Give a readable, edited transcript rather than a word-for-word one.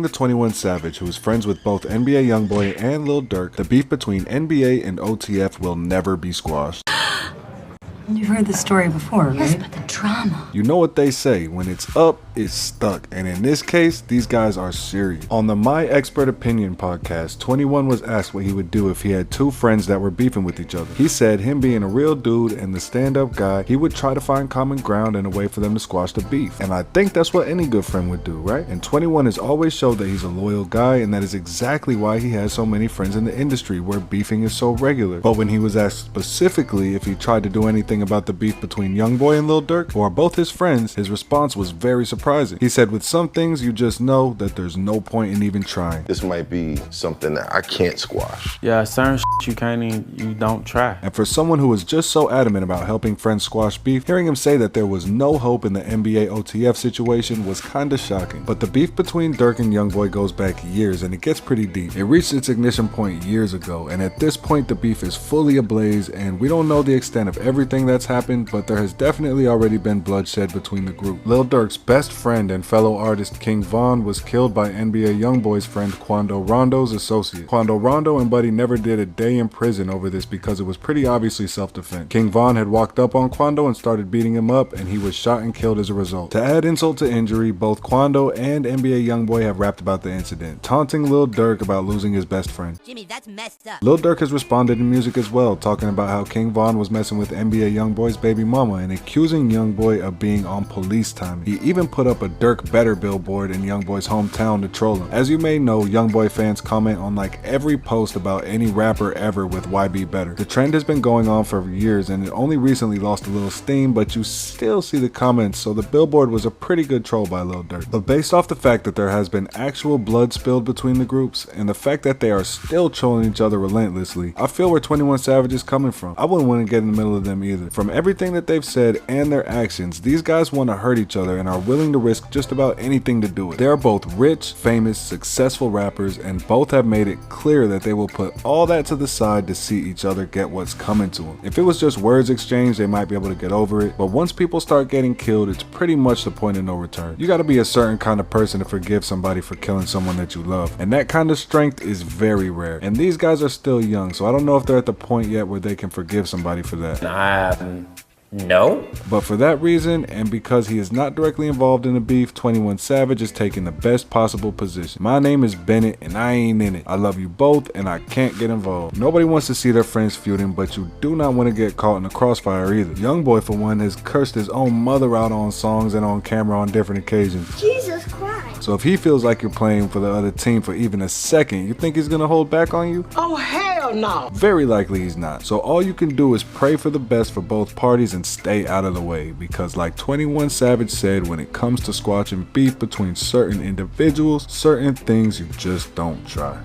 to 21 Savage, who is friends with both NBA YoungBoy and Lil Durk, the beef between NBA and OTF will never be squashed. You've heard this story before, right? Yes, but the drama. You know what they say, when it's up, it's stuck. And in this case, these guys are serious. On the My Expert Opinion podcast, 21 was asked what he would do if he had two friends that were beefing with each other. He said him being a real dude and the stand-up guy, he would try to find common ground and a way for them to squash the beef. And I think that's what any good friend would do, right? And 21 has always showed that he's a loyal guy, and that is exactly why he has so many friends in the industry where beefing is so regular. But when he was asked specifically if he tried to do anything about the beef between YoungBoy and Lil Durk, who are both his friends, his response was very surprising. He said, with some things you just know that there's no point in even trying. This might be something that I can't squash. Yeah, certain you don't try. And for someone who was just so adamant about helping friends squash beef, hearing him say that there was no hope in the NBA OTF situation was kinda shocking. But the beef between Durk and YoungBoy goes back years, and it gets pretty deep. It reached its ignition point years ago, and at this point the beef is fully ablaze, and we don't know the extent of everything that's happened, but there has definitely already been bloodshed between the group. Lil Durk's best friend and fellow artist King Von was killed by NBA YoungBoy's friend Quando Rondo's associate. Quando Rondo and Buddy never did a day in prison over this because it was pretty obviously self-defense. King Von had walked up on Quando and started beating him up, and he was shot and killed as a result. To add insult to injury, both Quando and NBA YoungBoy have rapped about the incident, taunting Lil Durk about losing his best friend. Jimmy, that's messed up. Lil Durk has responded in music as well, talking about how King Von was messing with NBA YoungBoy's baby mama and accusing YoungBoy of being on police time. He even put up a Durk Better billboard in YoungBoy's hometown to troll him. As you may know, YoungBoy fans comment on like every post about any rapper ever with YB Better. The trend has been going on for years, and it only recently lost a little steam, but you still see the comments, so the billboard was a pretty good troll by Lil Durk. But based off the fact that there has been actual blood spilled between the groups, and the fact that they are still trolling each other relentlessly, I feel where 21 Savage is coming from. I wouldn't want to get in the middle of them either. From everything that they've said and their actions, these guys want to hurt each other and are willing to risk just about anything to do it. They are both rich, famous, successful rappers, and both have made it clear that they will put all that to the side to see each other get what's coming to them. If it was just words exchanged, they might be able to get over it, but once people start getting killed, it's pretty much the point of no return. You gotta be a certain kind of person to forgive somebody for killing someone that you love, and that kind of strength is very rare. And these guys are still young, so I don't know if they're at the point yet where they can forgive somebody for that. No. But for that reason, and because he is not directly involved in the beef, 21 Savage is taking the best possible position. My name is Bennett, and I ain't in it. I love you both, and I can't get involved. Nobody wants to see their friends feuding, but you do not want to get caught in the crossfire either. YoungBoy, for one, has cursed his own mother out on songs and on camera on different occasions. Jesus Christ. So if he feels like you're playing for the other team for even a second, you think he's gonna hold back on you? Oh, hell no. Very likely he's not. So all you can do is pray for the best for both parties and stay out of the way, because like 21 Savage said, when it comes to squashing beef between certain individuals, certain things you just don't try.